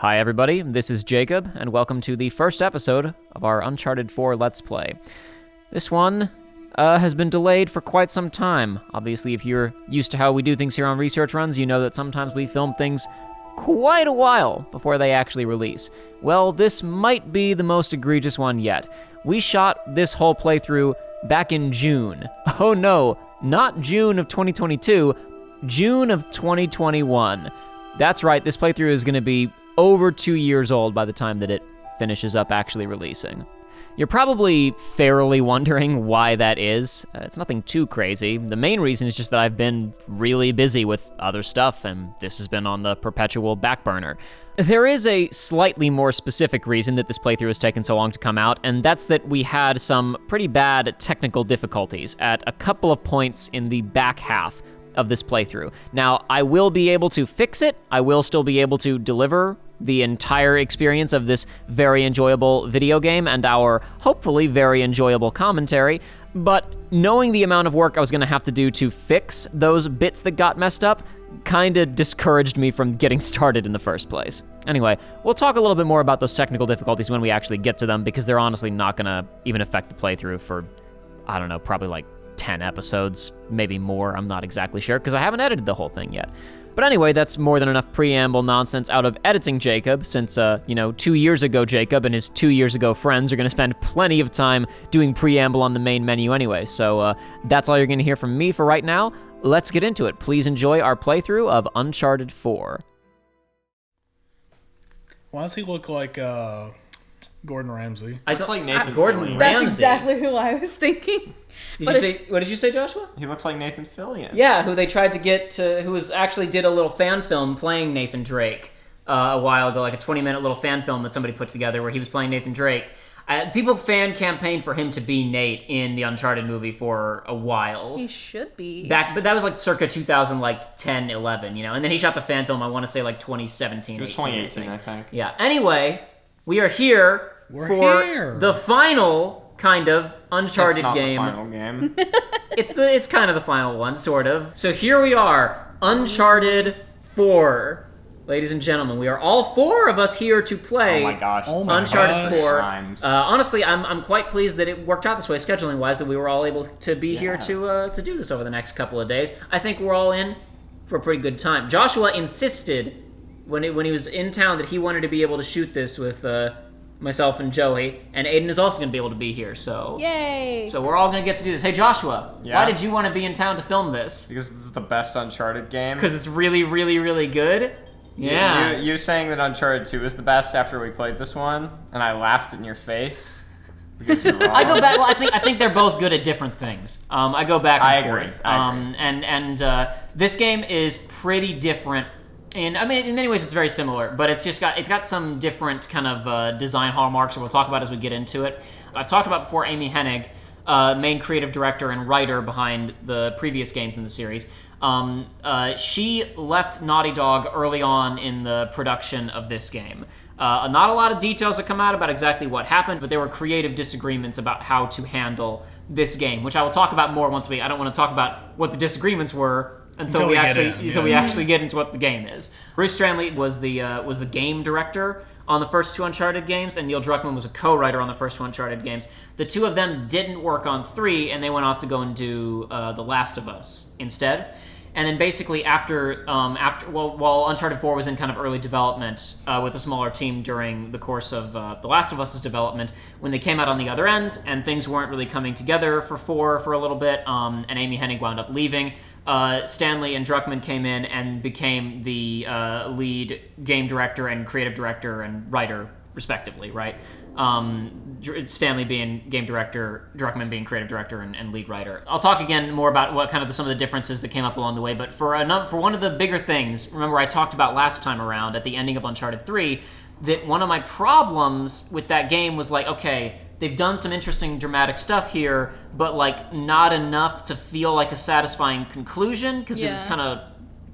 Hi everybody, this is Jacob, and welcome to the first episode of our Uncharted 4 Let's Play. This one has been delayed for quite some time. Obviously, if you're used to how we do things here on Research Runs, you know that sometimes we film things quite a while before they actually release. Well, this might be the most egregious one yet. We shot this whole playthrough back in June. Oh no, not June of 2022, June of 2021. That's right, this playthrough is going to be over 2 years old by the time that it finishes up actually releasing. You're probably fairly wondering why that is. It's nothing too crazy. The main reason is just that I've been really busy with other stuff, and this has been on the perpetual back burner. There is a slightly more specific reason that this playthrough has taken so long to come out, and that's that we had some pretty bad technical difficulties at a couple of points in the back half of this playthrough. Now, I will be able to fix it. I will still be able to deliver the entire experience of this very enjoyable video game and our hopefully very enjoyable commentary, but knowing the amount of work I was gonna have to do to fix those bits that got messed up kinda discouraged me from getting started in the first place. Anyway, we'll talk a little bit more about those technical difficulties when we actually get to them, because they're honestly not gonna even affect the playthrough for, I don't know, probably like 10 episodes, maybe more, I'm not exactly sure, because I haven't edited the whole thing yet. But anyway, that's more than enough preamble nonsense out of editing Jacob, since, 2 years ago Jacob and his 2 years ago friends are gonna spend plenty of time doing preamble on the main menu anyway, so that's all you're gonna hear from me for right now. Let's get into it. Please enjoy our playthrough of Uncharted 4. Why does he look like Gordon Ramsay? I looks like Nathan Gordon Fillion. Ramsay. That's exactly who I was thinking. What did you say, Joshua? He looks like Nathan Fillion. Yeah, who they tried to get to, who actually did a little fan film playing Nathan Drake a while ago, like a 20-minute little fan film that somebody put together where he was playing Nathan Drake. People fan campaigned for him to be Nate in the Uncharted movie for a while. He should be. But that was like circa 2010, 11, and then he shot the fan film, I want to say like 2017, It was 2018, I think. Yeah, anyway, we are here for the final kind of Uncharted game. It's not the final game. It's kind of the final one, sort of. So here we are, Uncharted 4. Ladies and gentlemen, we are all four of us here to play. Oh my gosh. Uncharted 4. Times. Honestly, I'm quite pleased that it worked out this way, scheduling-wise, that we were all able to be here to do this over the next couple of days. I think we're all in for a pretty good time. Joshua insisted when he was in town that he wanted to be able to shoot this with myself and Joey, and Aidan is also going to be able to be here, so... Yay! So we're all going to get to do this. Hey, Joshua, why did you want to be in town to film this? Because it's the best Uncharted game. Because it's really, really, really good? Yeah. You saying that Uncharted 2 is the best after we played this one, and I laughed in your face. Because you're wrong. I go back. Well, I think they're both good at different things. I go back and forth. I agree. And this game is pretty different. In many ways, it's very similar, but it's got some different kind of design hallmarks that we'll talk about as we get into it. I've talked about before Amy Hennig, main creative director and writer behind the previous games in the series. She left Naughty Dog early on in the production of this game. Not a lot of details that come out about exactly what happened, but there were creative disagreements about how to handle this game, which I will talk about more once I don't want to talk about what the disagreements were until we actually get into what the game is. Bruce Straley was the game director on the first two Uncharted games, and Neil Druckmann was a co-writer on the first two Uncharted games. The two of them didn't work on 3, and they went off to go and do The Last of Us instead. And then basically while Uncharted 4 was in kind of early development with a smaller team during the course of The Last of Us's development, when they came out on the other end and things weren't really coming together for 4 for a little bit, and Amy Hennig wound up leaving, Stanley and Druckmann came in and became the lead game director and creative director and writer, respectively, right? Stanley being game director, Druckmann being creative director and lead writer. I'll talk again more about what kind of some of the differences that came up along the way, but for one of the bigger things, remember I talked about last time around at the ending of Uncharted 3, that one of my problems with that game was like, okay, they've done some interesting dramatic stuff here, but like not enough to feel like a satisfying conclusion, because it was kind of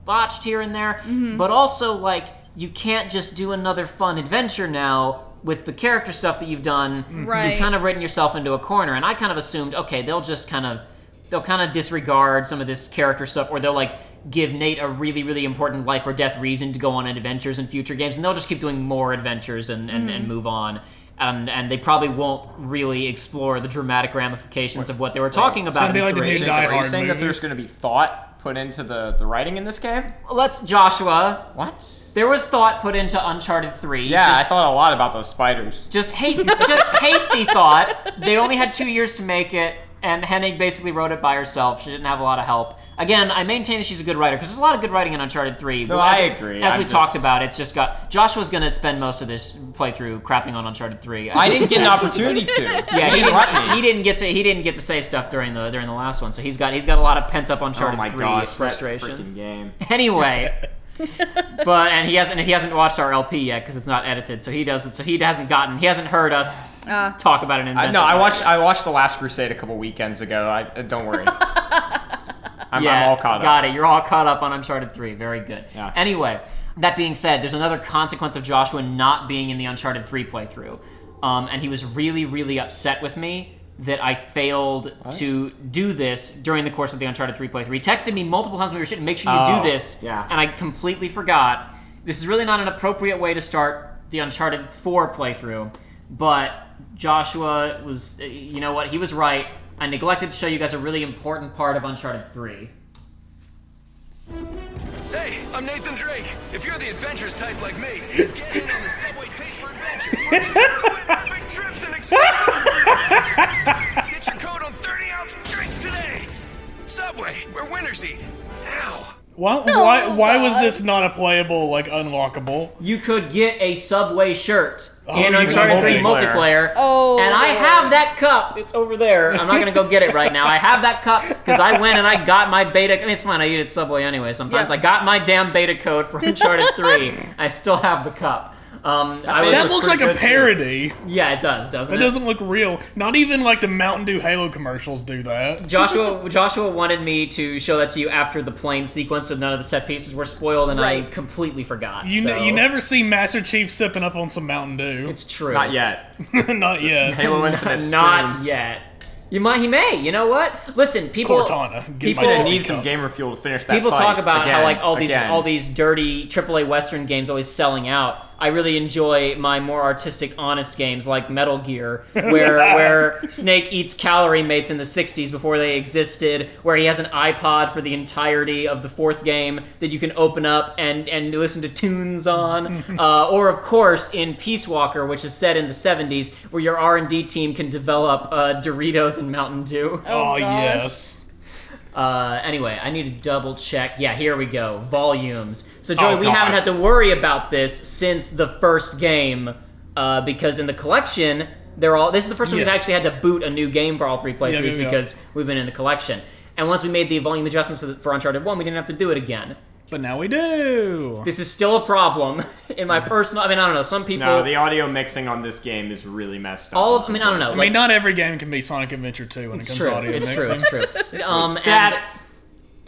botched here and there, but also like you can't just do another fun adventure now with the character stuff that you've done, so you've kind of written yourself into a corner. And I kind of assumed, okay, they'll kind of disregard some of this character stuff, or they'll like give Nate a really, really important life or death reason to go on adventures in future games, and they'll just keep doing more adventures and move on. And they probably won't really explore the dramatic ramifications of what they were talking about. It's going to be like the new Die Are you Hard saying movies? that there's going to be thought put into the writing in this game? Joshua. What? There was thought put into Uncharted 3. Yeah, I thought a lot about those spiders. Just hasty thought. They only had 2 years to make it, and Hennig basically wrote it by herself. She didn't have a lot of help. Again, I maintain that she's a good writer, because there's a lot of good writing in Uncharted 3. No, I agree. As we talked about, it's just got... Joshua's going to spend most of this playthrough crapping on Uncharted 3. I didn't get an opportunity to. Yeah, he didn't get to say stuff during the last one, so he's got a lot of pent up Uncharted 3 frustrations. That freaking game. Anyway... and he hasn't watched our LP yet because it's not edited, so he doesn't. So he hasn't heard us talk about it. I watched The Last Crusade a couple weekends ago. Don't worry. I'm all caught up. Got it. You're all caught up on Uncharted 3. Very good. Yeah. Anyway, that being said, there's another consequence of Joshua not being in the Uncharted 3 playthrough, and he was really, really upset with me that I failed to do this during the course of the Uncharted 3 playthrough. He texted me multiple times when we were shooting, make sure you do this, and I completely forgot. This is really not an appropriate way to start the Uncharted 4 playthrough, but Joshua was, you know what, he was right. I neglected to show you guys a really important part of Uncharted 3. Hey, I'm Nathan Drake. If you're the adventurous type like me, get in on the Subway Taste for Adventure. First chance to win big trips and exclusive Get your code on 30-ounce drinks today. Subway, where winners eat. Now. Why was this not a playable, unlockable? You could get a Subway shirt in you Uncharted can 3 multiplayer. Oh, and I have that cup. It's over there. I'm not going to go get it right now. I have that cup because I went and I got my beta. I mean, it's fine. I eat at Subway anyway sometimes. Yeah. I got my damn beta code for Uncharted 3. I still have the cup. That looks like a parody. Yeah, it does, doesn't it? It doesn't look real. Not even the Mountain Dew Halo commercials do that. Joshua wanted me to show that to you after the plane sequence, so none of the set pieces were spoiled, and I completely forgot. You never see Master Chief sipping up on some Mountain Dew. It's true. Not yet. Not yet. Halo Infinite Not soon. yet. He may. You know what? Listen, people. Cortana. People I need some gamer fuel to finish that People fight. talk about how Again. all these dirty AAA Western games always selling out. I really enjoy my more artistic, honest games like Metal Gear, where Snake eats calorie mates in the 60s before they existed, where he has an iPod for the entirety of the fourth game that you can open up and listen to tunes on. Or, of course, in Peace Walker, which is set in the 70s, where your R&D team can develop Doritos and Mountain Dew. Oh, gosh. yes. Anyway, I need to double check. Yeah, here we go. Volumes. So, Joey, we haven't had to worry about this since the first game, because in the collection, this is the first time we've actually had to boot a new game for all three playthroughs because we've been in the collection. And once we made the volume adjustments for Uncharted 1, we didn't have to do it again. But now we do. This is still a problem in my personal... I mean, I don't know. Some people... No, the audio mixing on this game is really messed up. I mean, I don't know. I mean, not every game can be Sonic Adventure 2 when it comes to audio mixing. It's true.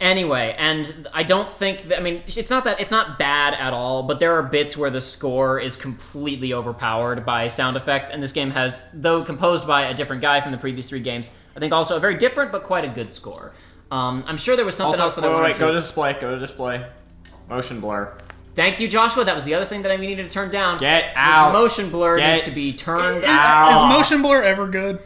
Anyway, and I don't think that, I mean, it's not bad at all, but there are bits where the score is completely overpowered by sound effects, and this game has, though composed by a different guy from the previous three games, I think also a very different but quite a good score. I'm sure there was something else that I wanted to... Go to display. Motion blur. Thank you, Joshua. That was the other thing that I needed to turn down. Get out. Motion blur needs to be turned out. Is off. motion blur ever good?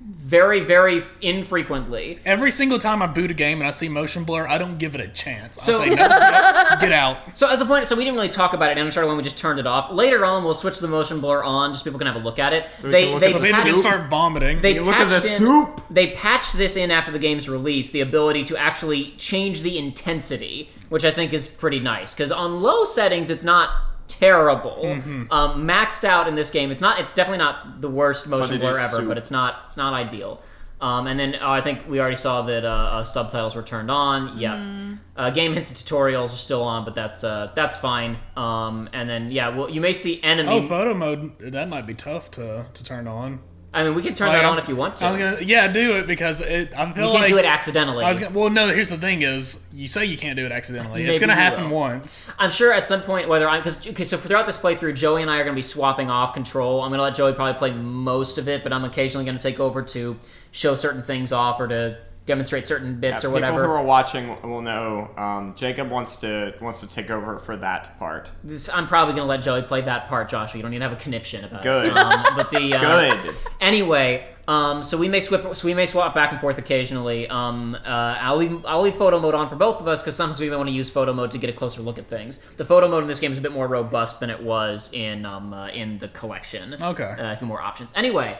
Very, very infrequently. Every single time I boot a game and I see motion blur, I don't give it a chance. I say, no, get out. So as a point, we didn't really talk about it in Uncharted 1, we just turned it off. Later on, we'll switch the motion blur on, just so people can have a look at it. So maybe Maybe they can start vomiting. Look at the soup. They patched this in after the game's release, the ability to actually change the intensity, which I think is pretty nice. Because on low settings, it's not terrible. Maxed out in this game, it's definitely not the worst motion blur ever, but it's not ideal. And then I think we already saw that subtitles were turned on. Game hints and tutorials are still on, but that's fine. And then you may see enemy. Oh, photo mode, that might be tough to turn on. I mean, we can turn that on if you want to. Do it because I feel like... You can't do it accidentally. No, here's the thing is, you say you can't do it accidentally. It's going to happen once. I'm sure at some point, so throughout this playthrough, Joey and I are going to be swapping off control. I'm going to let Joey probably play most of it, but I'm occasionally going to take over to show certain things off or to demonstrate certain bits or People whatever. who are watching will know. Jacob wants to take over for that part. I'm probably gonna let Joey play that part, Joshua. You don't need to have a conniption about Good. it. But the Good. Anyway, so we may swap back and forth occasionally. I'll leave photo mode on for both of us because sometimes we may want to use photo mode to get a closer look at things. The photo mode in this game is a bit more robust than it was in the collection. Okay. A few more options. Anyway.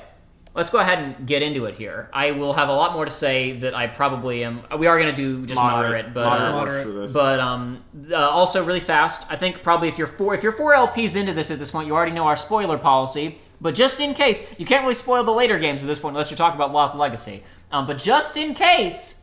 Let's go ahead and get into it here. I will have a lot more to say that I probably am. We are going to do just moderate, but also really fast. I think probably if you're four LPs into this at this point, you already know our spoiler policy. But just in case, you can't really spoil the later games at this point unless you're talking about Lost Legacy. But just in case,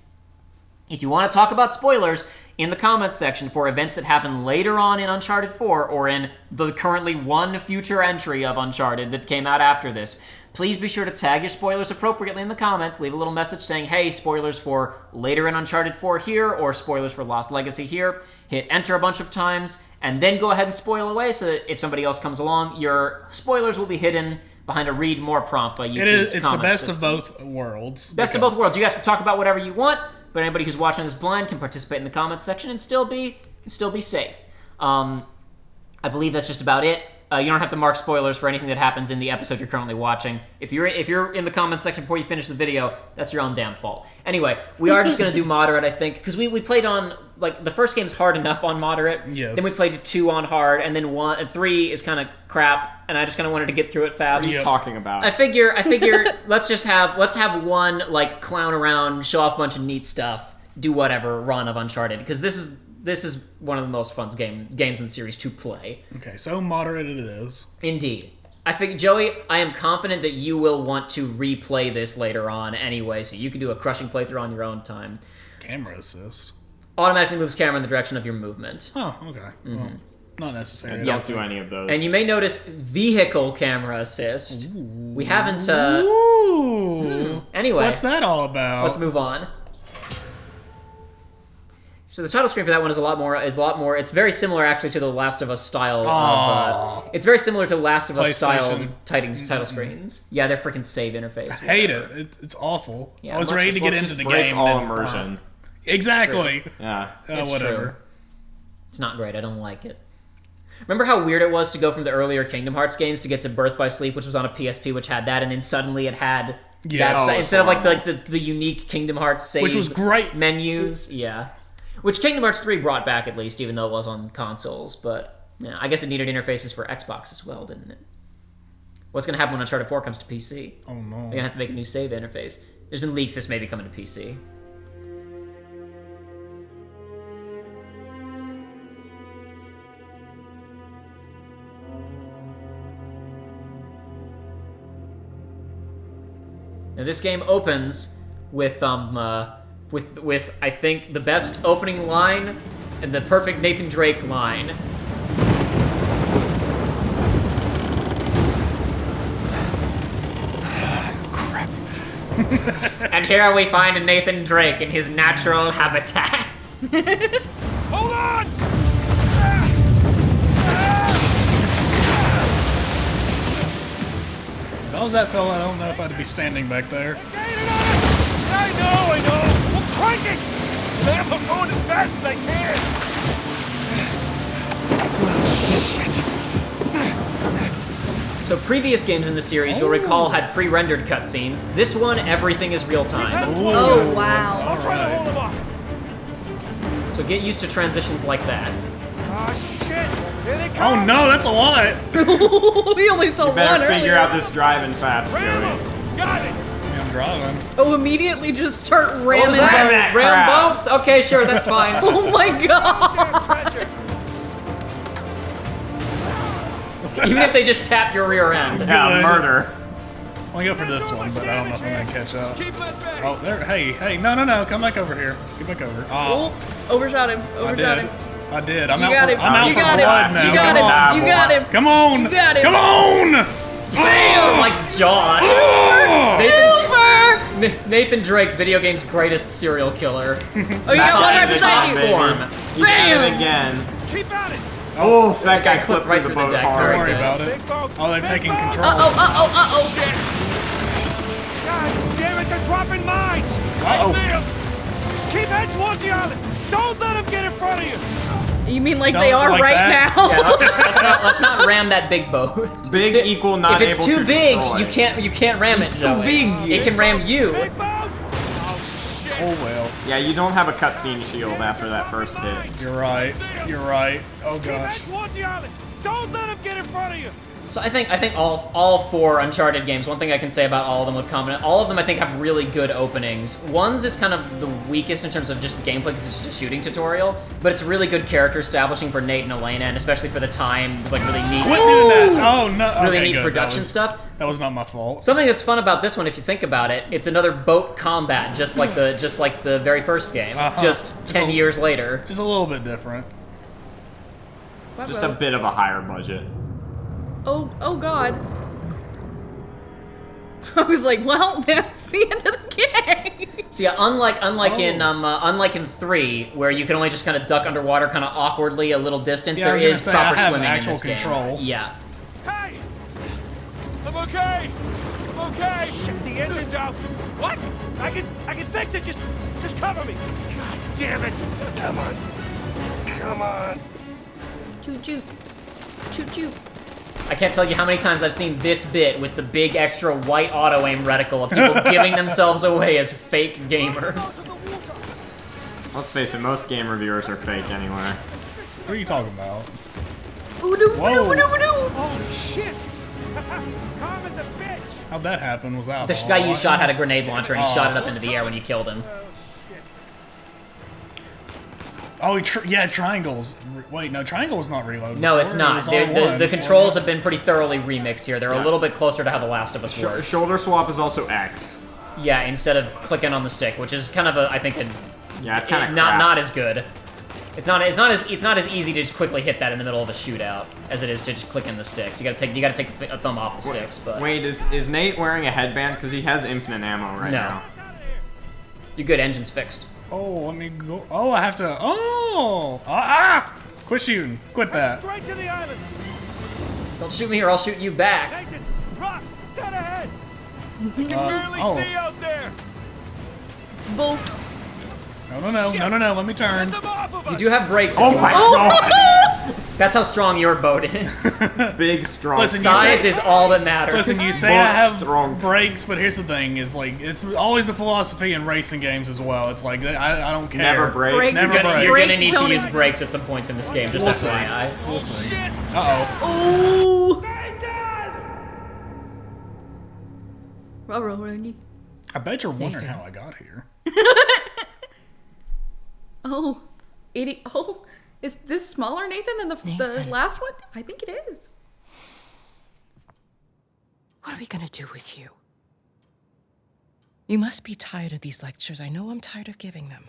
if you want to talk about spoilers in the comments section for events that happen later on in Uncharted 4 or in the currently one future entry of Uncharted that came out after this, please be sure to tag your spoilers appropriately in the comments. Leave a little message saying, hey, spoilers for later in Uncharted 4 here, or spoilers for Lost Legacy here. Hit enter a bunch of times, and then go ahead and spoil away so that if somebody else comes along, your spoilers will be hidden behind a read more prompt by YouTube's It's the best of both worlds. Best of both worlds. You guys can talk about whatever you want, but anybody who's watching this blind can participate in the comments section and still be safe. I believe that's just about it. You don't have to mark spoilers for anything that happens in the episode you're currently watching. If you're in the comments section before you finish the video, that's your own damn fault. Anyway, we are just going to do moderate, I think, because we played on, like, the first game's hard enough on moderate. Yes. Then we played 2 on hard, and then 1 and 3 is kind of crap, and I just kind of wanted to get through it fast. What are you talking about? I figure let's have one, like, clown around, show off a bunch of neat stuff, do whatever run of Uncharted, because this is one of the most fun games in the series to play. Okay, so moderate it is. Indeed. I think, Joey, I am confident that you will want to replay this later on anyway, so you can do a crushing playthrough on your own time. Camera assist. Automatically moves camera in the direction of your movement. Oh, okay. Well, not necessary. Don't do any of those. And you may notice vehicle camera assist. Ooh. We haven't... Anyway. What's that all about? Let's move on. So the title screen for that one is a lot more. It's very similar actually to the Last of Us style. It's very similar to Last of Us style title screens. Yeah, their freaking save interface. I hate it. It's awful. Yeah, I was ready to get into the break game. all immersion. Exactly. Yeah. It's whatever. true. It's not great. I don't like it. Remember how weird it was to go from the earlier Kingdom Hearts games to get to Birth by Sleep, which was on a PSP, which had that, and then suddenly it had instead of like the unique Kingdom Hearts save, which was great menus. Yeah. Which Kingdom Hearts 3 brought back at least, even though it was on consoles. But yeah, I guess it needed interfaces for Xbox as well, didn't it? What's going to happen when Uncharted 4 comes to PC? Oh no. They're going to have to make a new save interface. There's been leaks this may be coming to PC. Now this game opens with I think the best opening line and the perfect Nathan Drake line. Crap. And here we find Nathan Drake in his natural habitats. Hold on! If I was that fella, I don't know if I'd be standing back there. I know! Well, crank it! Sam, I'm going as fast as I can! So previous games in the series, you'll recall, had pre-rendered cutscenes. This one, everything is real time. Oh, wow. I'll try to hold him up. So get used to transitions like that. Oh, shit! Here they Oh come! no, that's a lot! We only saw You better one figure earlier. out this driving fast, Ram Joey. 'em. Got it! I'm driving. Oh, immediately just start ramming. that Ram crap? boats? Okay, sure, that's fine. Oh my god. Damn treasure! Even if they just tap your rear end. Yeah, Good. murder. I'm gonna go for this one, but I don't know if I'm gonna catch up. Keep that back! Oh, there. Hey, no, come back over here. Get back over. Oh, overshot him. Overshot him. I did. I'm You out got for, him. I'm out You for got blood him. now. You got Come him. on. You got him. Come on. You got him. Come on. Oh my god. Twofer! Nathan Drake, video game's greatest serial killer. Oh, you got one right beside you. Form. You did Bam. it again. Keep at it! Oh, that guy clipped clipped right through the through the boat deck. Don't Very hard. worry good. about it. Big boat! Oh, they're taking control. Uh-oh. God damn it, They're dropping mines! I see them! Just keep heading towards the island! Don't let them get in front of you! You mean like Don't they are like right that? now? Yeah, let's not ram that big boat. Big equal not If it's able too to big, destroy. you can't ram It's it. too Joey. big. It can ram you. Big boat! Oh well. Yeah, you don't have a cutscene shield after that first hit. You're right. You're right. Oh Keep gosh. heading towards the island! Don't let them get in front of you! So I think all four Uncharted games, one thing I can say about all of them with common, all of them I think have really good openings. One's is kind of the weakest in terms of just gameplay because it's just a shooting tutorial, but it's really good character establishing for Nate and Elena, and especially for the time, it was like really neat. Quit doing that. Oh no. Really Okay, neat good. production stuff. That was not my fault. Something that's fun about this one, if you think about it, it's another boat combat, just like the very first game, just 10 years later. Just a little bit different. Just a bit of a higher budget. Oh God. I was like, well, that's the end of the game. So yeah, unlike in 3, where you can only just kind of duck underwater, kind of awkwardly a little distance, Yeah, I there was gonna is say, I proper have swimming actual in this control. game. Yeah. Hey! I'm okay! I'm okay! Shit, the engine's out! What? I can fix it! Just cover me! God damn it! Come on! Come on! Choo choo. Choo choo. I can't tell you how many times I've seen this bit with the big extra white auto-aim reticle of people giving themselves away as fake gamers. Let's face it, most game reviewers are fake anyway. What are you talking about? Oodoo, Whoa. oodoo, oodoo, oodoo. Holy shit! Calm as a bitch! How'd that happen? Was that The guy you shot had a grenade launcher and he shot it up into the air when you killed him. Oh, yeah, triangles. Wait, no, triangle was not reloaded. No, it's It not. was R1. The controls have been pretty thoroughly remixed here. They're a Yeah. little bit closer to how The Last of Us works. Shoulder swap is also X. Yeah, instead of clicking on the stick, which is kind of a, I think, Yeah, it's kind of not as good. It's not as easy to just quickly hit that in the middle of a shootout as it is to just click in the sticks. You gotta take a thumb off the sticks. But Wait, is Nate wearing a headband? Because he has infinite ammo right No. now. you're good. Engine's fixed. Oh, let me go. Oh, I have to. Oh! Ah! Quit shooting. Quit that. Straight to the island! Don't shoot me or I'll shoot you back. Nathan! Rocks! Dead ahead! I can barely oh. see out there! Boat. No, let me turn. Get them off of us! You do have brakes. If Oh you my want. god! That's how strong your boat is. Big, strong. Listen, you Size say- is all that matters. Listen, you say I have Strong. brakes, but here's the thing: is like it's always the philosophy in racing games as well. It's like I don't care. Never break. Brakes Never don't- break. You're gonna Brakes need to don't use exist. brakes at some points in this game. Just We'll see. FYI. We'll see. Shit! Uh-oh. Oh. Nathan! Rubber. I bet you're wondering how I got here. Oh, idiot. Oh, is this smaller, Nathan, than the last one? I think it is. What are we gonna do with you? You must be tired of these lectures. I know I'm tired of giving them.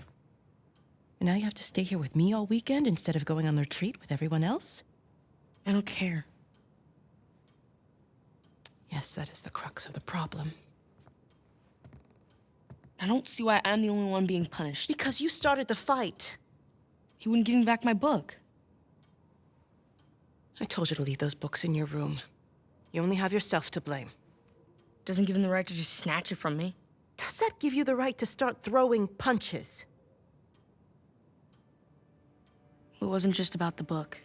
And now you have to stay here with me all weekend instead of going on the retreat with everyone else? I don't care. Yes, that is the crux of the problem. I don't see why I'm the only one being punished. Because you started the fight. He wouldn't give me back my book. I told you to leave those books in your room. You only have yourself to blame. Doesn't give him the right to just snatch it from me. Does that give you the right to start throwing punches? It wasn't just about the book.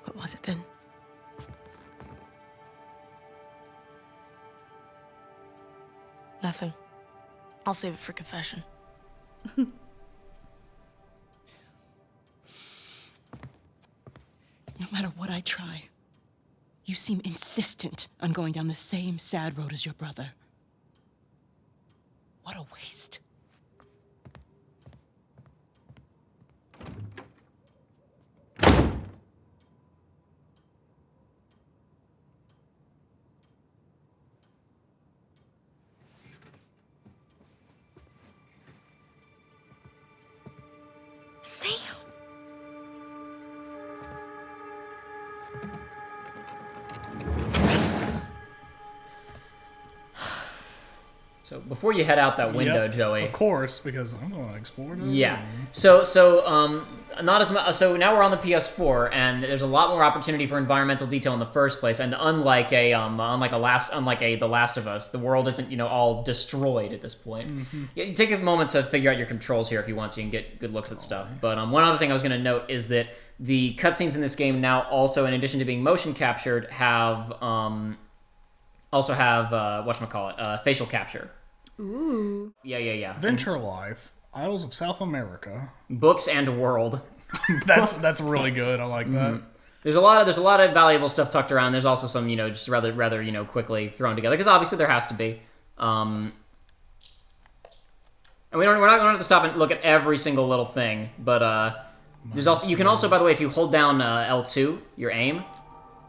What was it then? Nothing. I'll save it for confession. No matter what I try, you seem insistent on going down the same sad road as your brother. What a waste. Sam! So before you head out that window, Yep, Joey. Of course, because I'm gonna explore it. Yeah. So not as much. So now we're on the PS4, and there's a lot more opportunity for environmental detail in the first place. And unlike The Last of Us, the world isn't all destroyed at this point. Yeah, you take a moment to figure out your controls here if you want, so you can get good looks at stuff. But one other thing I was going to note is that the cutscenes in this game now also, in addition to being motion captured, have facial capture. Ooh. Yeah. Venture Life, Isles of South America. Books and world. That's really good. I like that. There's a lot of valuable stuff tucked around. There's also some, just rather quickly thrown together, because obviously there has to be. And we're not going to have to stop and look at every single little thing, but there's also, you can also, by the way, if you hold down L2, your aim,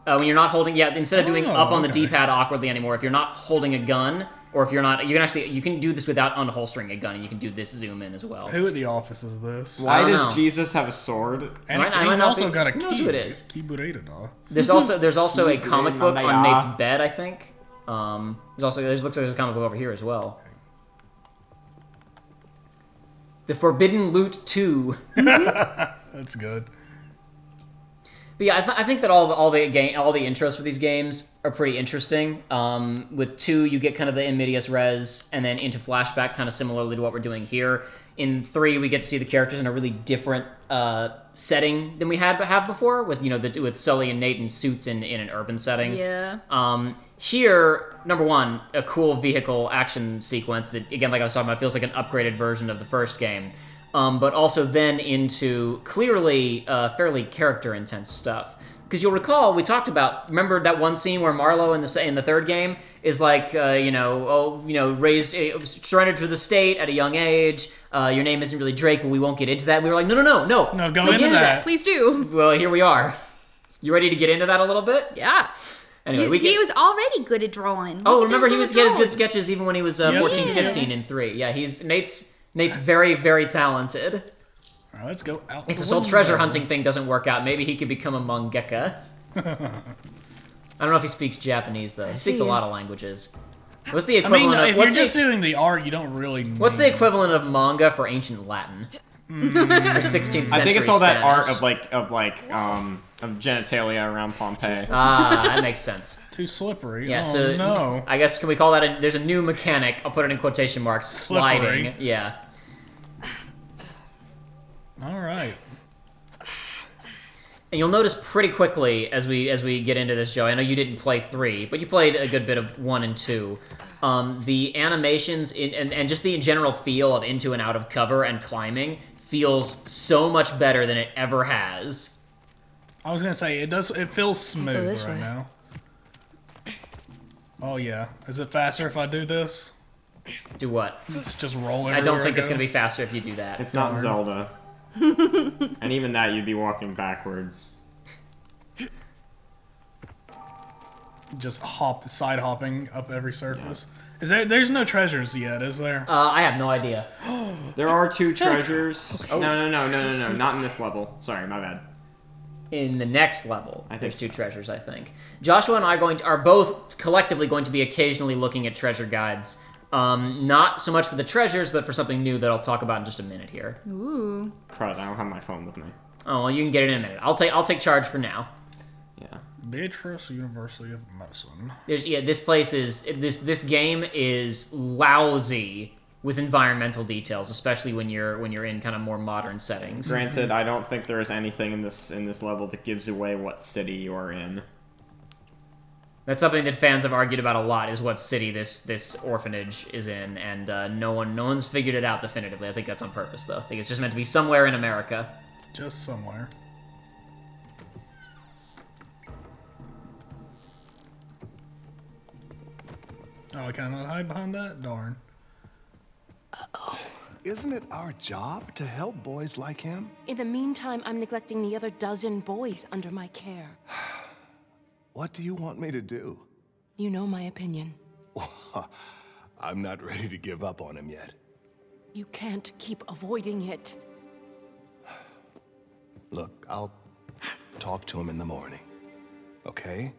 when you're not holding, instead of doing up on the D-pad awkwardly anymore, if you're not holding a gun, or if you're not, you can do this without unholstering a gun, and you can do this zoom in as well. Who at the office is this? Why does Jesus have a sword? And he's also got a key. Who knows who it is? There's also a comic book on Nate's bed, I think. Looks like there's a comic book over here as well. The Forbidden Loot 2. That's good. But yeah, I think that all the intros for these games are pretty interesting. With 2, you get kind of the in medias res and then into flashback, kind of similarly to what we're doing here. In 3, we get to see the characters in a really different setting than we have before, with with Sully and Nate in suits in an urban setting. Yeah. Here, number one, a cool vehicle action sequence that, again, like I was talking about, feels like an upgraded version of the first game. But also then into clearly fairly character-intense stuff. Because you'll recall, we talked about, remember that one scene where Marlo in the third game is like, surrendered to the state at a young age. Your name isn't really Drake, but we won't get into that. We were like, no, go into that. Please do. Well, here we are. You ready to get into that a little bit? Yeah. Anyway, he was already good at drawing. Remember, he had his good sketches even when he was 14, 15 in 3. Yeah, Nate's very, very talented. All right, let's go out. If this whole treasure hunting thing doesn't work out, maybe he could become a mangaka. I don't know if he speaks Japanese, though. He speaks a lot of languages. What's the equivalent of... if you're just doing the art, you don't really need... What's the equivalent of manga for ancient Latin? Or 16th century I think it's all Spanish. that art of genitalia around Pompeii. That makes sense. Too slippery. Yeah, oh, so no. I guess, can we call that there's a new mechanic, I'll put it in quotation marks, sliding. Slippery. Yeah. All right. And you'll notice pretty quickly as we get into this, Joey, I know you didn't play 3, but you played a good bit of 1 and 2. The animations and just the general feel of into and out of cover and climbing feels so much better than it ever has. I was going to say, it feels smooth right now. Oh, yeah. Is it faster if I do this? Do what? Let's just roll everywhere. I don't think it's going to be faster if you do that. It's not Zelda. And even that, you'd be walking backwards. Just side hopping up every surface. Yeah. There's no treasures yet, is there? I have no idea. There are 2 treasures. Okay. No, not in this level. Sorry, my bad. In the next level, there's 2 treasures, I think. Joshua and I are both collectively going to be occasionally looking at treasure guides. Not so much for the treasures, but for something new that I'll talk about in just a minute here. Ooh. Crud, I don't have my phone with me. Oh, well, you can get it in a minute. I'll take charge for now. Yeah. Beatrice University of Medicine. This game is lousy with environmental details, especially when you're in kind of more modern settings. Granted, I don't think there is anything in this level that gives away what city you're in. That's something that fans have argued about a lot, is what city this orphanage is in, and no one's figured it out definitively. I think that's on purpose, though. I think it's just meant to be somewhere in America. Just somewhere. Oh, can I not hide behind that? Darn. Isn't it our job to help boys like him? In the meantime, I'm neglecting the other dozen boys under my care. What do you want me to do? You know my opinion. I'm not ready to give up on him yet. You can't keep avoiding it. Look, I'll talk to him in the morning. Okay?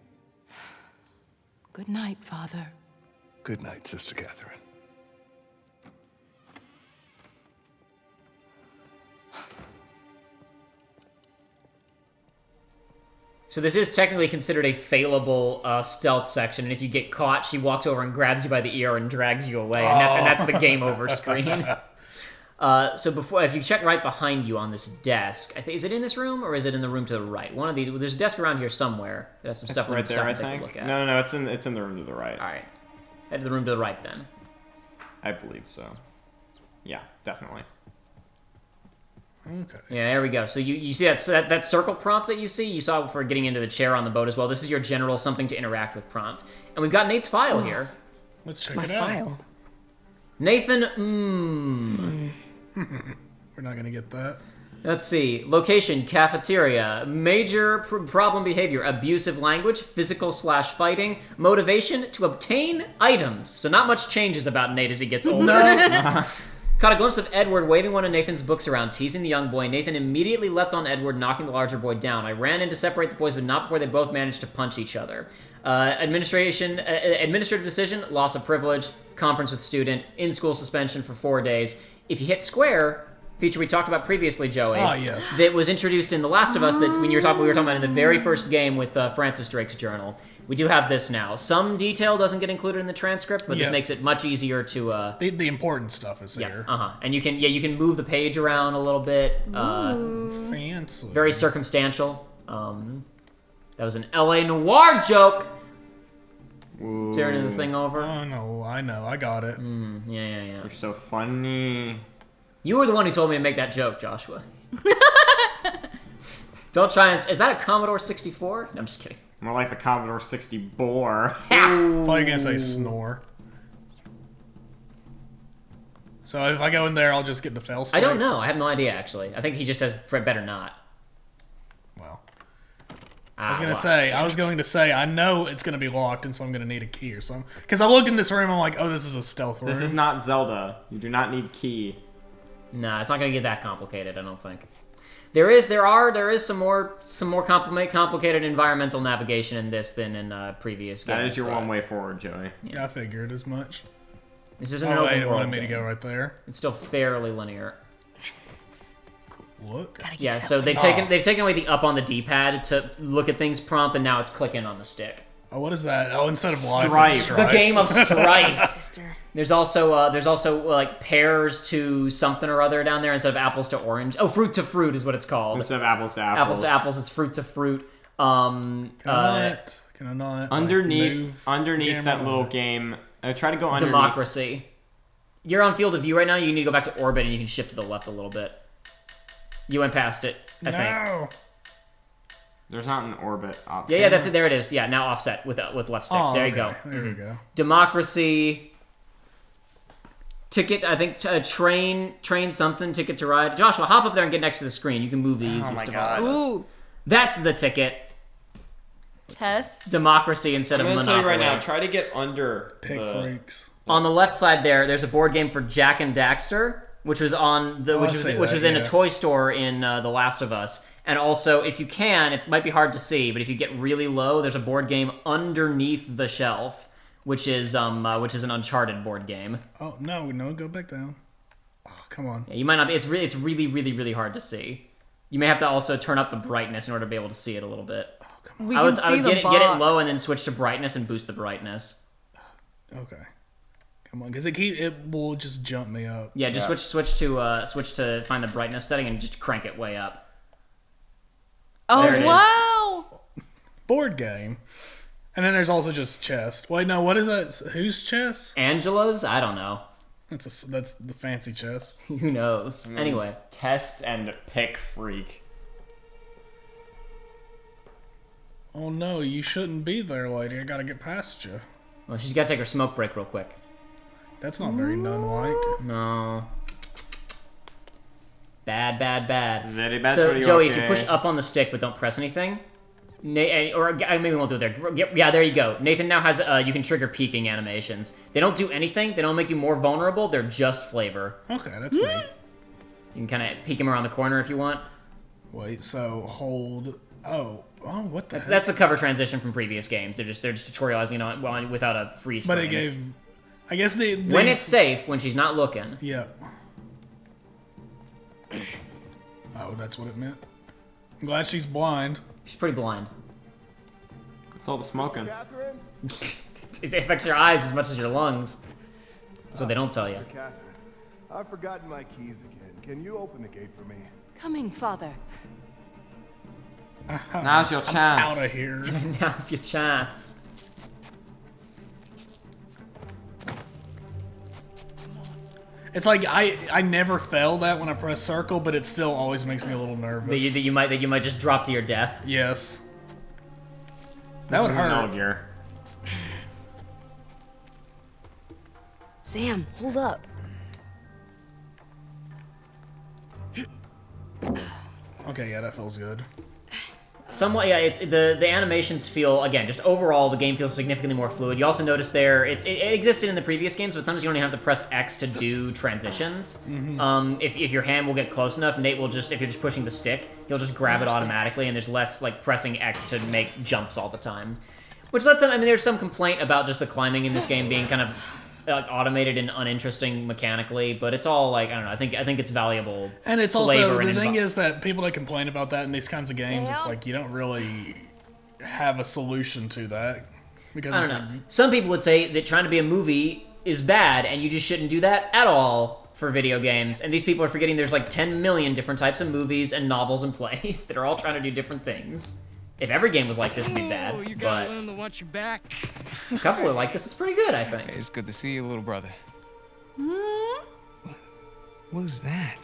Good night, Father. Good night, Sister Catherine. So this is technically considered a failable stealth section, and if you get caught, she walks over and grabs you by the ear and drags you away, and that's the game over screen. So before, if you check right behind you on this desk, I think, is it in this room or is it in the room to the right? One of these. There's a desk around here somewhere that has some stuff right there, I to take think. a look at. No, it's in the room to the right. All right, head to the room to the right then. I believe so. Yeah, definitely. Okay. Yeah, there we go. So you see that circle prompt that you see? You saw for getting into the chair on the boat as well. This is your general something to interact with prompt. And we've got Nate's file here. Let's check My it out. file. Nathan, We're not gonna get that. Let's see. Location, cafeteria. Major problem behavior, abusive language, physical/fighting. Motivation, to obtain items. So not much changes about Nate as he gets older. No. Caught a glimpse of Edward waving one of Nathan's books around, teasing the young boy. Nathan immediately leapt on Edward, knocking the larger boy down. I ran in to separate the boys, but not before they both managed to punch each other. Administrative decision, loss of privilege, conference with student, in-school suspension for 4 days. If you hit square, feature we talked about previously, Joey. Ah, yes. That was introduced in The Last of Us that we were talking about in the very first game with Francis Drake's journal. We do have this now. Some detail doesn't get included in the transcript, but this Yeah. makes it much easier to... The important stuff is yeah, here. And you can move the page around a little bit. Fancy. Very circumstantial. That was an LA Noire joke. Turning the thing over. Oh, no, I know. I got it. Yeah. You're so funny. You were the one who told me to make that joke, Joshua. Don't try and... Is that a Commodore 64? No, I'm just kidding. More like the Commodore 60 bore. Probably gonna say snore. So if I go in there, I'll just get the fail state? I don't know. I have no idea, actually. I think he just says better not. Well, I was going to say, I know it's going to be locked, and so I'm going to need a key or something. Because I looked in this room, I'm like, oh, this is a stealth room. This is not Zelda. You do not need key. Nah, it's not going to get that complicated, I don't think. There is some more complicated environmental navigation in this than in previous games. That is your one way forward, Joey. Yeah, I figured as much. This isn't an open wait, it world wanted me to game. go right there. It's still fairly linear. Look. Yeah, so they've taken away the up on the D-pad to look at things prompt, and now it's clicking on the stick. Oh, what is that? Oh, instead of life, Strife. it's Strife. The game of Strife. Sister. There's also like pears to something or other down there instead of apples to orange. Oh, fruit to fruit is what it's called. Instead of apples to apples. Apples to apples is fruit to fruit. Can I not? Underneath camera that little over? game, try to go underneath. Democracy. You're on field of view right now. You need to go back to orbit, and you can shift to the left a little bit. You went past it, I think. No. There's not an orbit option. Yeah, that's it. There it is. Yeah, now offset with left stick. Oh, there you okay. go. There we go. Democracy. Ticket, I think, train something, ticket to ride. Joshua, hop up there and get next to the screen. You can move the easiest my of God. all of us. Ooh. That's the ticket. Test. Democracy instead I'm of going to Monopoly. tell you right now, try to get under Pig the... freaks. On the left side there's a board game for Jack and Daxter, which was on the which was in a toy store in The Last of Us. And also, if you can, it might be hard to see, but if you get really low, there's a board game underneath the shelf, which is an Uncharted board game. Oh, no, go back down. Oh, come on. Yeah, you might not. It's really hard to see. You may have to also turn up the brightness in order to be able to see it a little bit. We I would can see the get it box. low and then switch to brightness and boost the brightness. Okay. Come on, because it will just jump me up. Yeah, just switch to find the brightness setting and just crank it way up. Oh, There it is. wow. Board game. And then there's also just chess. Wait, no, what is that? Whose chess? Angela's? I don't know. That's the fancy chess. Who knows? Anyway. Test and pick freak. Oh no, you shouldn't be there, lady. I gotta get past you. Well, she's got to take her smoke break real quick. That's not very nun-like. No. Bad. Very bad So, for you, Joey, okay. if you push up on the stick but don't press anything, or maybe we won't do it there. Yeah, there you go. Nathan now has, you can trigger peeking animations. They don't do anything. They don't make you more vulnerable. They're just flavor. Okay, that's neat. You can kind of peek him around the corner if you want. Wait, so hold... Oh, what the heck? That's the cover transition from previous games. They're just tutorializing on without a freeze frame. But it gave... I guess when it's safe, when she's not looking. Yeah. Oh, that's what it meant. I'm glad she's blind. She's pretty blind. It's all the smoking. Catherine? It affects your eyes as much as your lungs. That's what they don't tell you. Catherine, I've forgotten my keys again. Can you open the gate for me? Coming, Father. Now's your chance. Out of here. Now's your chance. It's like I never fail that when I press circle, but it still always makes me a little nervous. That you might just drop to your death. Yes. That would hurt. Metal Gear. Sam, hold up. Okay, yeah, that feels good. Somewhat, yeah. It's the animations feel, again, just overall the game feels significantly more fluid. You also notice there it existed in the previous games, but sometimes you only have to press X to do transitions. If your hand will get close enough, Nate will just, if you're just pushing the stick, he'll just grab it automatically, and there's less like pressing X to make jumps all the time. Which lets them. I mean, there's some complaint about just the climbing in this game being kind of like automated and uninteresting mechanically, but it's all like, I don't know. I think it's valuable. And it's also flavor the and thing is that people that complain about that in these kinds of games, it's like you don't really have a solution to that because I it's don't know. Some people would say that trying to be a movie is bad, and you just shouldn't do that at all for video games. And these people are forgetting there's like 10 million different types of movies and novels and plays that are all trying to do different things. If every game was like this, it'd be bad. You gotta But learn to watch your back. a couple are like this. It's pretty good, I think. It's good to see you, little brother. What is that?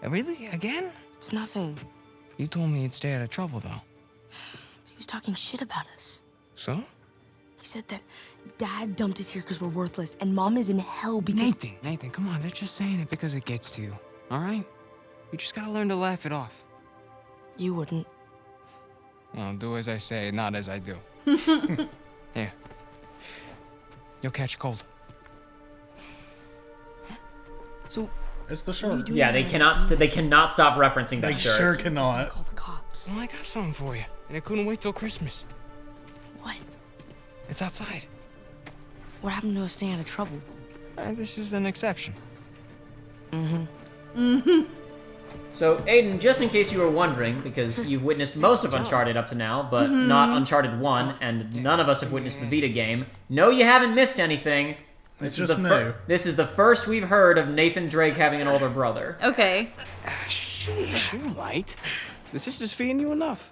Really? Again? It's nothing. You told me you'd stay out of trouble, though. He was talking shit about us. So? He said that Dad dumped us here because we're worthless, and Mom is in hell because... Nathan, come on. They're just saying it because it gets to you, all right? You just gotta learn to laugh it off. You wouldn't. Well, do as I say, not as I do. Here. You'll catch a cold. So... It's the shirt. Yeah, they cannot stop referencing They that shirt. sure cannot. Call the cops. Well, I got something for you, and it couldn't wait till Christmas. What? It's outside. What happened to us staying out of trouble? This is an exception. So, Aidan, just in case you were wondering, because you've witnessed most of Uncharted up to now, but not Uncharted 1, and none of us have witnessed the Vita game, no, you haven't missed anything. It's just new. This is the first we've heard of Nathan Drake having an older brother. Okay. Sheesh, you're right. The sister's feeding you enough.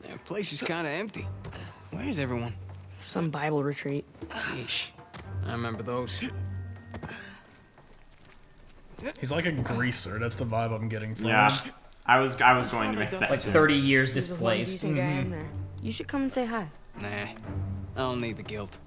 The place is kind of empty. Where is everyone? Some Bible retreat. Yeesh. I remember those. He's like a greaser. That's the vibe I'm getting from Yeah. him. I was going to make that. Like 30 years He's the one displaced. decent guy in there. You should come and say hi. Nah, I don't need the guilt.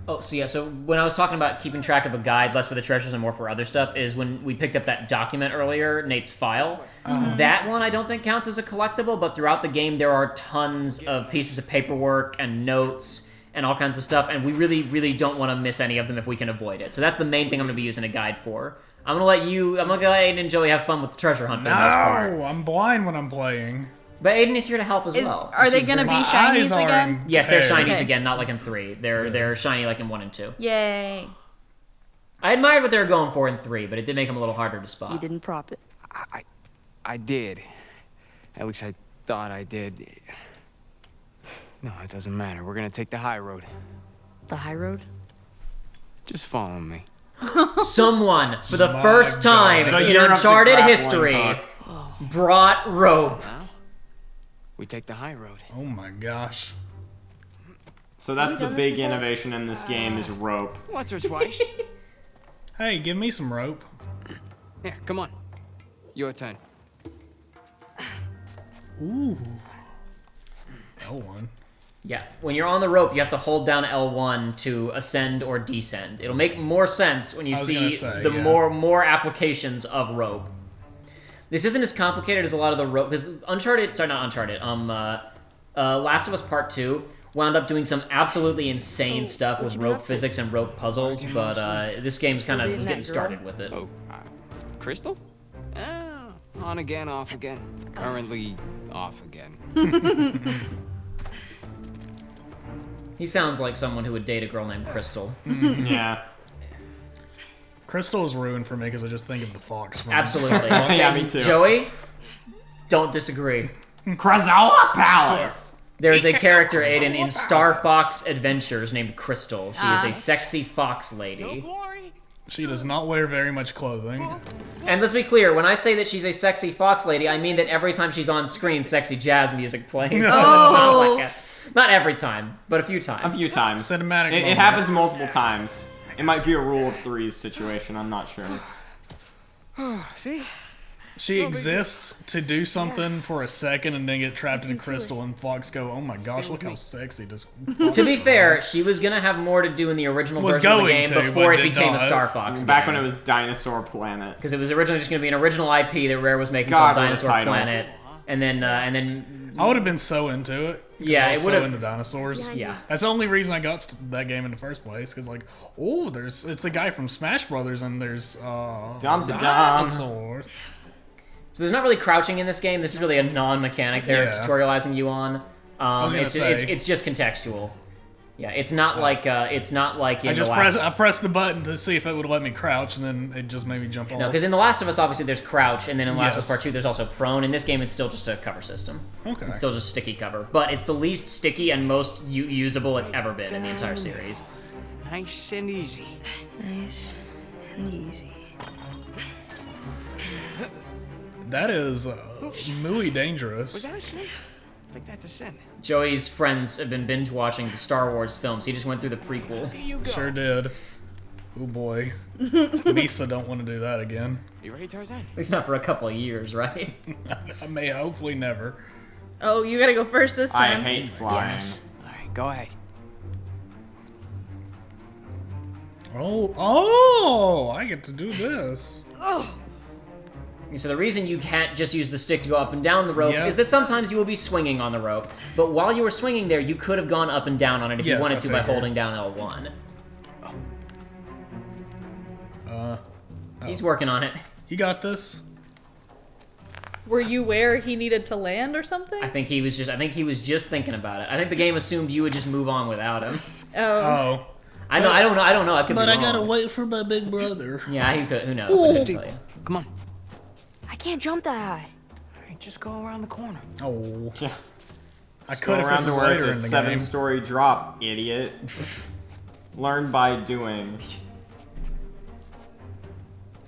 Oh, so yeah, so when I was talking about keeping track of a guide, less for the treasures and more for other stuff, is when we picked up that document earlier, Nate's file. That one I don't think counts as a collectible, but throughout the game there are tons of pieces of paperwork and notes and all kinds of stuff, and we really, really don't want to miss any of them if we can avoid it. So that's the main thing I'm going to be using a guide for. I'm going to let Aidan and Joey have fun with the treasure hunt for the most part. No, I'm blind when I'm playing. But Aidan is here to help as well. Are they She's gonna very- be shinies are again? Yes, they're impaired. shinies Okay. again, not like in 3. They're shiny like in 1 and 2. Yay. I admired what they were going for in 3, but it did make them a little harder to spot. You didn't prop it. I did. At least I thought I did. No, it doesn't matter. We're gonna take the high road. The high road? Just follow me. Someone, for the My first time God. in You're up to Uncharted grappling history, hook. brought rope. Now, we take the high road. Oh my gosh. So that's the big innovation in this game is rope. Once or twice. Hey, give me some rope. Here, come on. Your turn. Ooh. L1. Yeah, when you're on the rope, you have to hold down L1 to ascend or descend. It'll make more sense when you I was see gonna say, the yeah. more applications of rope. This isn't as complicated as a lot of the rope, because Last of Us Part 2 wound up doing some absolutely insane stuff with you been rope up to? physics and rope puzzles, but this game's kind of dating was that getting girl? started with it. Oh, Crystal? On again, off again. Currently off again. He sounds like someone who would date a girl named Crystal. Yeah. Crystal is ruined for me because I just think of the fox. From Absolutely. Yeah, me too. Joey, don't disagree. Krazoa Palace! There's a character, Aidan, in Star Fox Adventures named Crystal. She is a sexy fox lady. She does not wear very much clothing. And let's be clear, when I say that she's a sexy fox lady, I mean that every time she's on screen, sexy jazz music plays. So it's not like not every time, but a few times. A few times. Cinematic It happens multiple times. It might be a rule of threes situation, I'm not sure. See? She exists to do something for a second and then get trapped in a crystal, and Fox go, oh my gosh, look how sexy this Fox To be is." fair, she was going to have more to do in the original Was version of the going game to, before but it did became a not. Star Fox Back game. when it was Dinosaur Planet. Because it was originally just going to be an original IP that Rare was making God, called what a Dinosaur title. Planet. And then I would have been so into it. 'cause Yeah, I was it would've- so into dinosaurs. Yeah. That's the only reason I got that game in the first place. Because like, oh, it's the guy from Smash Brothers, and there's Dum-da-dum. dinosaurs. So there's not really crouching in this game. This is really a non-mechanic they're Yeah. tutorializing you on. was gonna say. It's just contextual. Yeah, it's not like in I The just Last I pressed the button to see if it would let me crouch, and then it just made me jump off. No, because in The Last of Us, obviously, there's crouch, and then in The Last of Us Yes. Part 2, there's also prone. In this game, it's still just a cover system. Okay. It's still just sticky cover. But it's the least sticky and most usable it's ever been in the entire series. Nice and easy. Nice and easy. That is muy dangerous. Was that a sin? I think that's a sin. Joey's friends have been binge watching the Star Wars films. He just went through the prequels. Sure did. Oh boy. Misa don't want to do that again. You ready, Tarzan? At least not for a couple of years, right? I may hopefully never. Oh, you gotta go first this I time. hate flying. Alright, go ahead. Oh, I get to do this. So the reason you can't just use the stick to go up and down the rope Yep. is that sometimes you will be swinging on the rope. But while you were swinging there, you could have gone up and down on it if Yes, you wanted I to by figured. holding down L1. He's working on it. You got this. Were you where he needed to land or something? I think he was just thinking about it. I think the game assumed you would just move on without him. Oh. I don't know. I could be But I wrong. gotta wait for my big brother. Yeah, he could. Who knows? I couldn't tell you. Come on. I can't jump that high. Alright, just go around the corner. Oh. Yeah. I Go could if around this to was where it's later a in the game. 7-story drop, idiot. Learn by doing.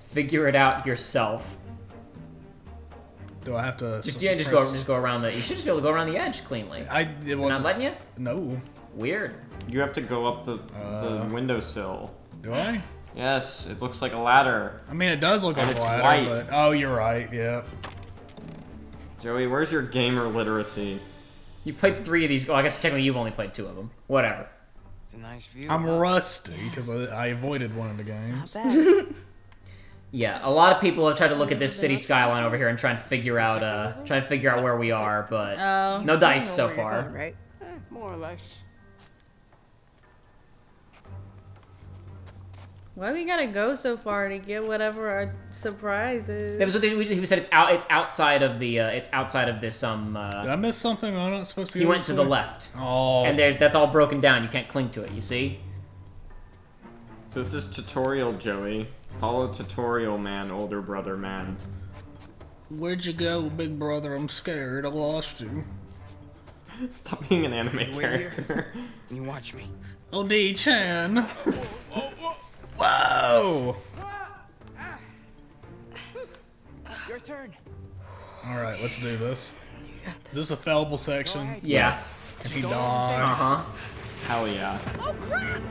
Figure it out yourself. Do I have to? Just go around the. You should just be able to go around the edge cleanly. It Is it not wasn't. letting you? No. Weird. You have to go up the windowsill. Do I? Yes, it looks like a ladder. I mean, it does look And like a it's ladder, white. but oh, you're right. Yeah. Joey, where's your gamer literacy? You played 3 of these. Well, I guess technically you've only played 2 of them. Whatever. It's a nice view. I'm rusty because I avoided one of the games. Yeah, a lot of people have tried to look at this city skyline over here and try and figure out where we are, but Oh. no dice so far. Right? More or less. Why we gotta go so far to get whatever our surprise is? That was what he said. It's outside of the. It's outside of this. Did I miss something? I'm not supposed to. He go went this to the way? left. Oh. And that's all broken down. You can't cling to it. You see? This is tutorial, Joey. Follow tutorial, man, older brother, man. Where'd you go, big brother? I'm scared. I lost you. Stop being an anime Wait character. You watch me. Oh, D-chan. Whoa. Your turn. All right, let's do this. Is this a fallible section? Yeah. Can he die? Uh-huh. Hell yeah. Oh crap!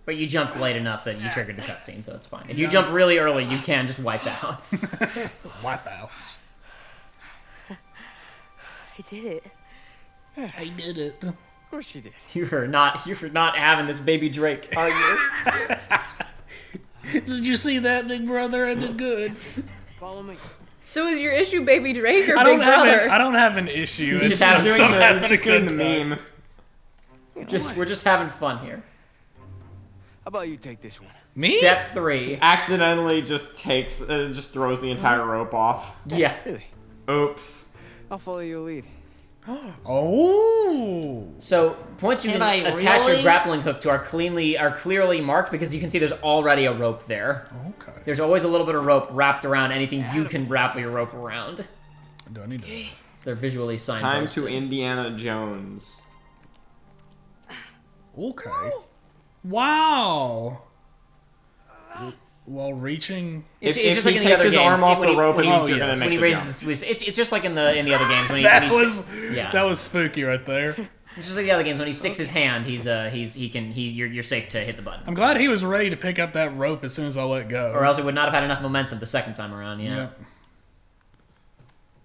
But you jumped late enough that you triggered the cutscene, so it's fine. If you jump really early, you can just wipe out. Wipe out. I did it. I did it. Of course you did. You're not having this baby Drake, are you? Did you see that, big brother? I did good. Follow me. So is your issue Baby Drake or I Big don't have Brother? I don't have an issue. He's It's just having- just doing I'm the- having a Just doing good the time. meme. We're just having fun here. How about you take this one? Me? Step 3. Accidentally just just throws the entire rope off. Yeah. Really? Oops. I'll follow your lead. Oh. So points you Can can I attach your really? grappling hook to are clearly marked because you can see there's already a rope there. Okay. There's always a little bit of rope wrapped around anything you can wrap your rope around. Do I need to? So they're visually signposted. Time to Indiana Jones. Okay. Wow. While reaching. It's If just he like in the takes other his games. arm off when the he- rope, when it he- means you're gonna when make he the raises his, it's just like in the other games when he, That when he was yeah. that was spooky right there. It's just like the other games when he sticks his hand, you're safe to hit the button. I'm glad he was ready to pick up that rope as soon as I let go. Or else it would not have had enough momentum the second time around. Yeah. Yep.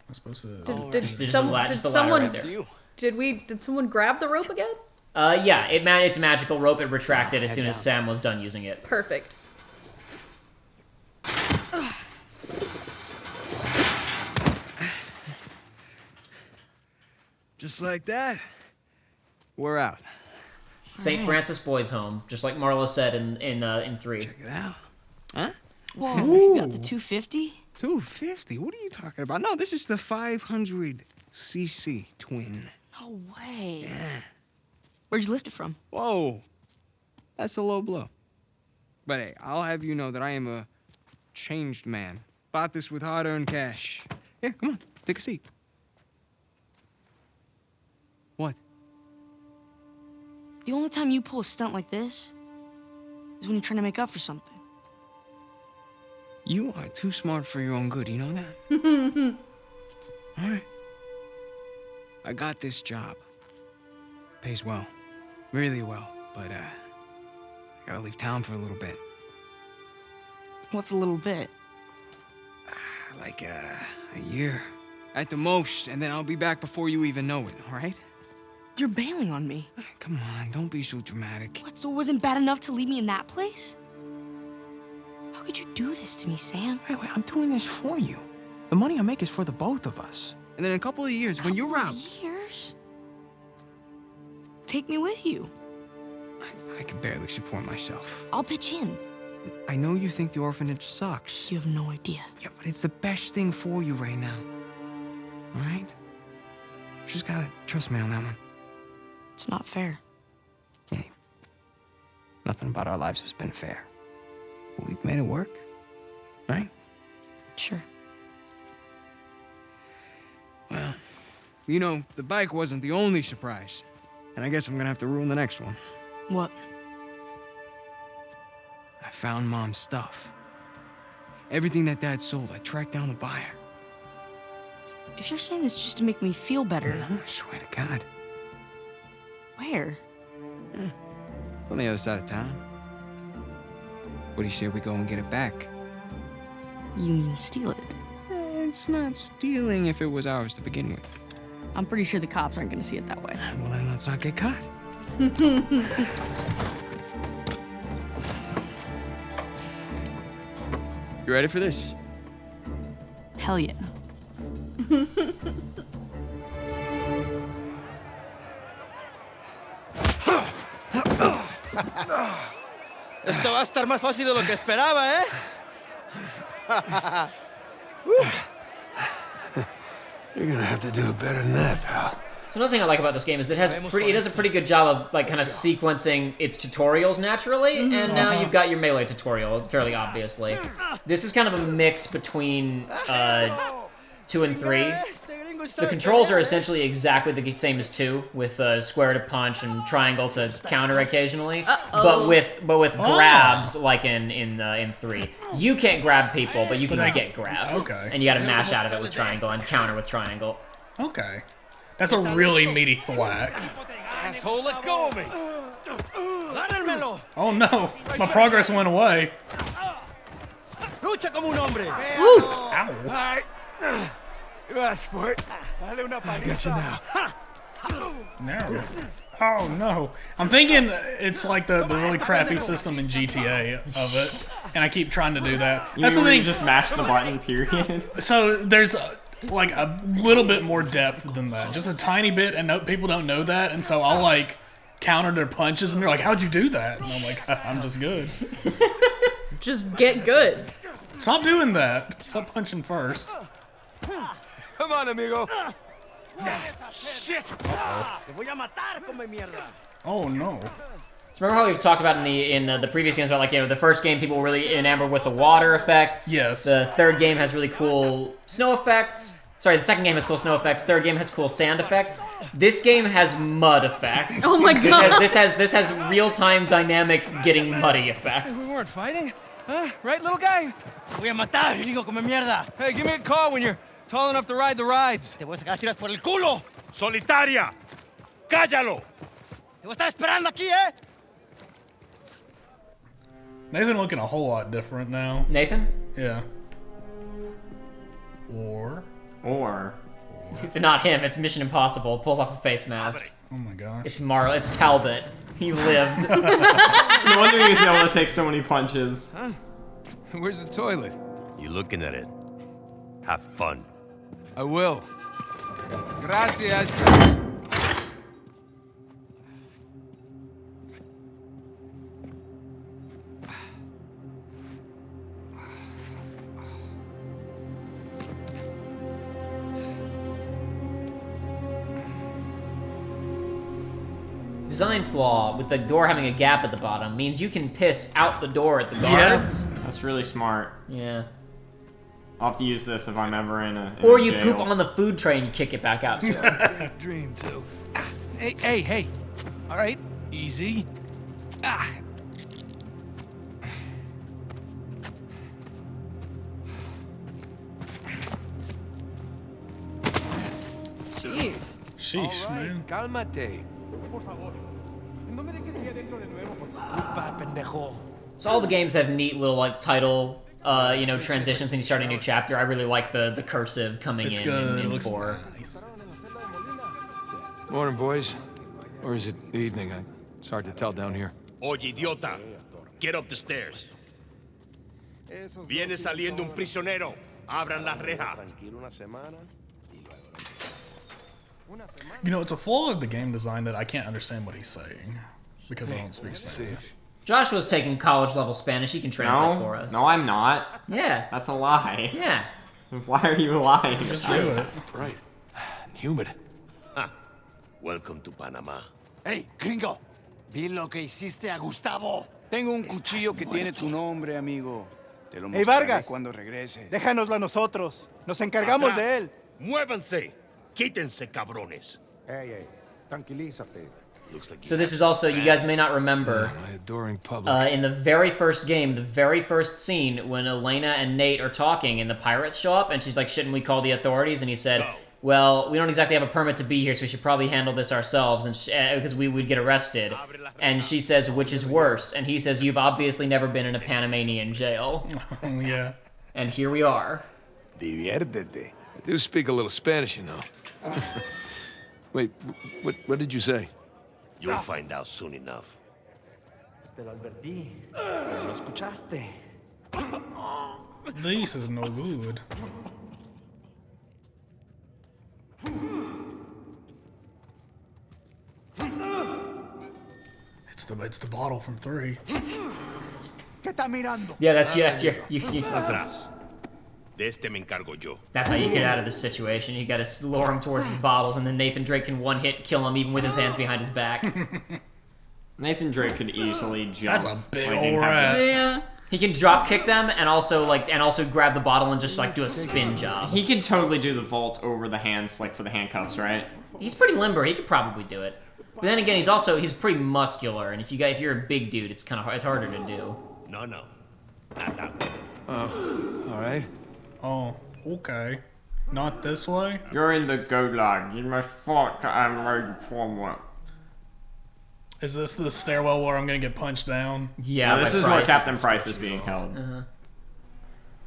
I'm supposed to. Did Just the someone ladder right there. did someone grab the rope again? Yeah, it's a magical rope. It retracted as soon as Sam was done using it. Perfect. Just like that, we're out. St. Francis Boys Home, just like Marlo said in 3. Check it out. Huh? Whoa, you got the 250? 250? What are you talking about? No, this is the 500cc twin. No way. Yeah. Where'd you lift it from? Whoa. That's a low blow. But hey, I'll have you know that I am a changed man. Bought this with hard-earned cash. Yeah, come on, take a seat. What? The only time you pull a stunt like this is when you're trying to make up for something. You are too smart for your own good, you know that? All right. I got this job. Pays well. Really well. But, I gotta leave town for a little bit. What's a little bit? Like, a year. At the most, and then I'll be back before you even know it, all right? You're bailing on me. Come on, don't be so dramatic. What, so it wasn't bad enough to leave me in that place? How could you do this to me, Sam? Wait, I'm doing this for you. The money I make is for the both of us. And then in a couple of years, when you're out... Years? Take me with you. I can barely support myself. I'll pitch in. I know you think the orphanage sucks. You have no idea. Yeah, but it's the best thing for you right now. All right? Just gotta trust me on that one. It's not fair. Hey, nothing about our lives has been fair. But we've made it work, right? Sure. Well, you know, the bike wasn't the only surprise. And I guess I'm gonna have to ruin the next one. What? I found Mom's stuff. Everything that Dad sold, I tracked down the buyer. If you're saying this just to make me feel better... No, I swear to God. Where? On the other side of town. What do you say we go and get it back? You mean steal it? It's not stealing if it was ours to begin with. I'm pretty sure the cops aren't gonna see it that way. Well, then let's not get caught. You ready for this? Hell yeah. Esto va a estar más fácil de lo que esperaba, ¿eh? You're gonna have to do it better than that, pal. So another thing I like about this game is that it does a pretty good job of like kind of sequencing its tutorials naturally, and now you've got your melee tutorial fairly obviously. This is kind of a mix between 2 and 3. The controls are essentially exactly the same as 2, with square to punch and triangle to counter occasionally, but with grabs like in 3. You can't grab people, but you can get grabbed. Okay. And you got to mash out of it with triangle and counter with triangle. Okay. That's a really meaty thwack. Asshole, let go of me! Oh no, my progress went away. Lucha como un hombre! Ow. All right. You got a sport. Dale una I got you now. No. Oh no. I'm thinking it's like the really crappy system in GTA of it, and I keep trying to do that. That's the You thing. just mash the button, period. So there's like a little bit more depth than that, just a tiny bit, and people don't know that, and so I'll like counter their punches, and they're like, "How'd you do that?" And I'm like, "I'm just good." Just get good. Stop doing that. Stop punching first. Come on, amigo. Shit! Oh no. So remember how we've talked about in the previous games about, like, you know, the first game people were really enamored with the water effects. Yes. The third game has really cool snow effects. Sorry, the second game has cool snow effects. Third game has cool sand effects. This game has mud effects. Oh my god. This has real-time dynamic getting muddy effects. We weren't fighting, huh? Right, little guy? Voy a matar, gringo come mierda. Hey, give me a call when you're tall enough to ride the rides. Te voy a sacar a tiras por el culo. Solitaria! ¡Cállalo! Te voy a estar esperando aquí, eh? Nathan looking a whole lot different now. Nathan? Yeah. Or It's not him. It's Mission Impossible. Pulls off a face mask. oh my gosh. It's It's Talbot. He lived. No wonder he was able to take so many punches. Huh? Where's the toilet? You looking at it? Have fun. I will. Gracias. Design flaw with the door having a gap at the bottom means you can piss out the door at the guards. That's really smart. Yeah. I'll have to use this if I'm ever in a Or a you jail. poop on the food tray and you kick it back out too. Dream too. Hey. All right, easy. Ah. Jeez. Sheesh, man. Cálmate. Culpa, pendejo. So all the games have neat little, like, title, you know, transitions when you start a new chapter. I really like the cursive coming It's in good. It in looks 4. nice. Morning, boys. Or is it evening? It's hard to tell down here. Oye, idiota. Get up the stairs. Viene saliendo un prisionero. Abran la reja. You know, it's a flaw of the game design that I can't understand what he's saying because I don't speak Spanish. Joshua's taking college level Spanish. He can translate for us. No, I'm not. Yeah. That's a lie. Yeah. Why are you lying? Just do it. Right. Humid. Welcome to Panama. Hey, gringo. Vi lo que hiciste a Gustavo. Tengo un cuchillo que tiene tu nombre, amigo. Te lo Hey, mostraré Vargas. cuando regreses. Déjanoslo a nosotros. Nos encargamos de él. Muévanse. Quítense, cabrones. Hey, tranquilízate. So this is also, you guys may not remember, My adoring public. in the very first game, the very first scene, when Elena and Nate are talking and the pirates show up, and she's like, shouldn't we call the authorities? And he said, well, we don't exactly have a permit to be here, so we should probably handle this ourselves, and because we would get arrested. And she says, which is worse? And he says, you've obviously never been in a Panamanian jail. Yeah. And here we are. Diviértete. I do speak a little Spanish, you know. Wait, what did you say? You'll find out soon enough. Te lo advertí. Pero lo escuchaste. This is no good. It's the bottle from 3. ¿Qué está mirando? Yeah, that's you. Atrás. De este me encargo yo. That's how you get out of this situation. You gotta lure him towards the bottles, and then Nathan Drake can one hit kill him even with his hands behind his back. Nathan Drake could easily jump. That's a big like, old and have rat. Yeah. He can drop kick them and also grab the bottle and just like do a spin job. He could totally do the vault over the hands, like for the handcuffs, right? He's pretty limber. He could probably do it. But then again, he's pretty muscular, and if you're a big dude, it's harder to do. No. Not that way. All right. Oh, okay. Not this way? You're in the gulag. You must fight to emerge forward. Is this the stairwell where I'm gonna get punched down? Yeah, this is where Captain Price is being held.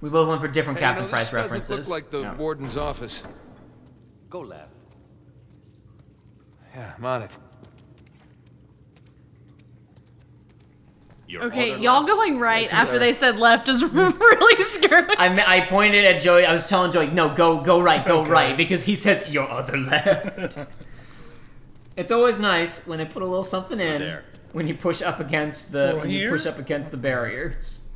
We both went for different Hey, Captain this Price doesn't references. look like the warden's office. Go, lab. Yeah, I'm on it. Okay, y'all going right after they said left is really scary. I pointed at Joey. I was telling Joey, no, go right, right, because he says your other left. It's always nice when they put a little something in when you push up against the barriers.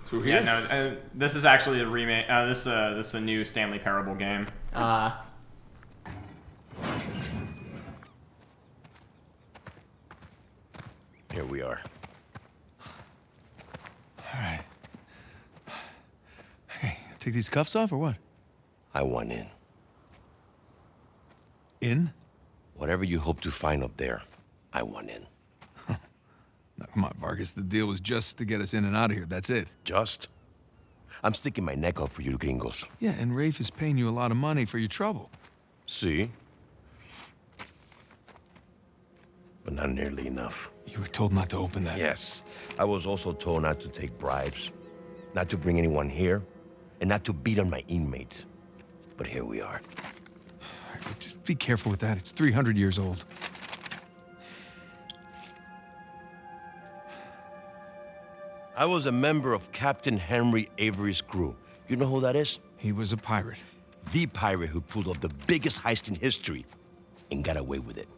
Through here? Yeah, no, this is actually a remake. This is a new Stanley Parable game. we are. All right. Okay, take these cuffs off or what? I want in. In? Whatever you hope to find up there, I want in. Now, come on, Vargas. The deal was just to get us in and out of here. That's it. Just? I'm sticking my neck out for you gringos. Yeah, and Rafe is paying you a lot of money for your trouble. See? But not nearly enough. You were told not to open that. Yes. I was also told not to take bribes, not to bring anyone here, and not to beat on my inmates. But here we are. Just be careful with that. It's 300 years old. I was a member of Captain Henry Avery's crew. You know who that is? He was a pirate. The pirate who pulled off the biggest heist in history and got away with it.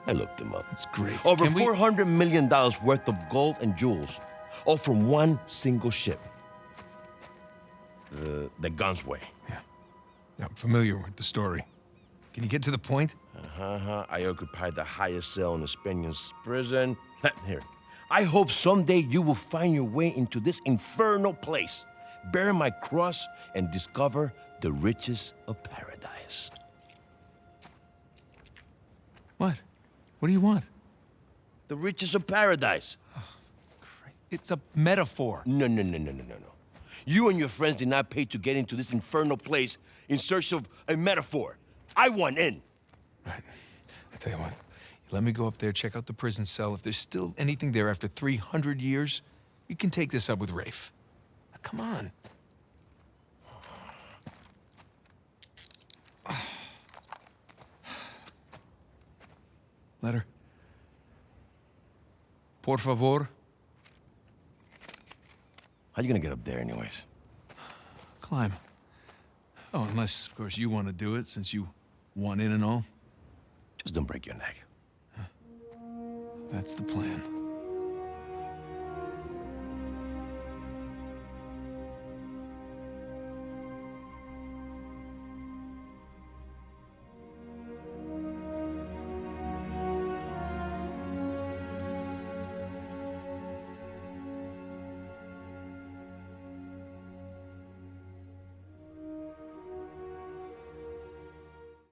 I looked him up. That's great. Over $400 million worth of gold and jewels, all from one single ship. The Gunsway. Yeah. I'm familiar with the story. Can you get to the point? I occupied the highest cell in the Spaniards' prison. Here. I hope someday you will find your way into this infernal place, bear my cross, and discover the riches of paradise. What? What do you want? The riches of paradise. Oh, great. It's a metaphor. No. You and your friends did not pay to get into this infernal place in search of a metaphor. I want in. Right. I tell you what. You let me go up there, check out the prison cell. If there's still anything there after 300 years, you can take this up with Rafe. Now, come on. Letter. Por favor. How you gonna get up there anyways? Climb. Oh, unless, of course, you want to do it, since you want in and all. Just don't break your neck. That's the plan.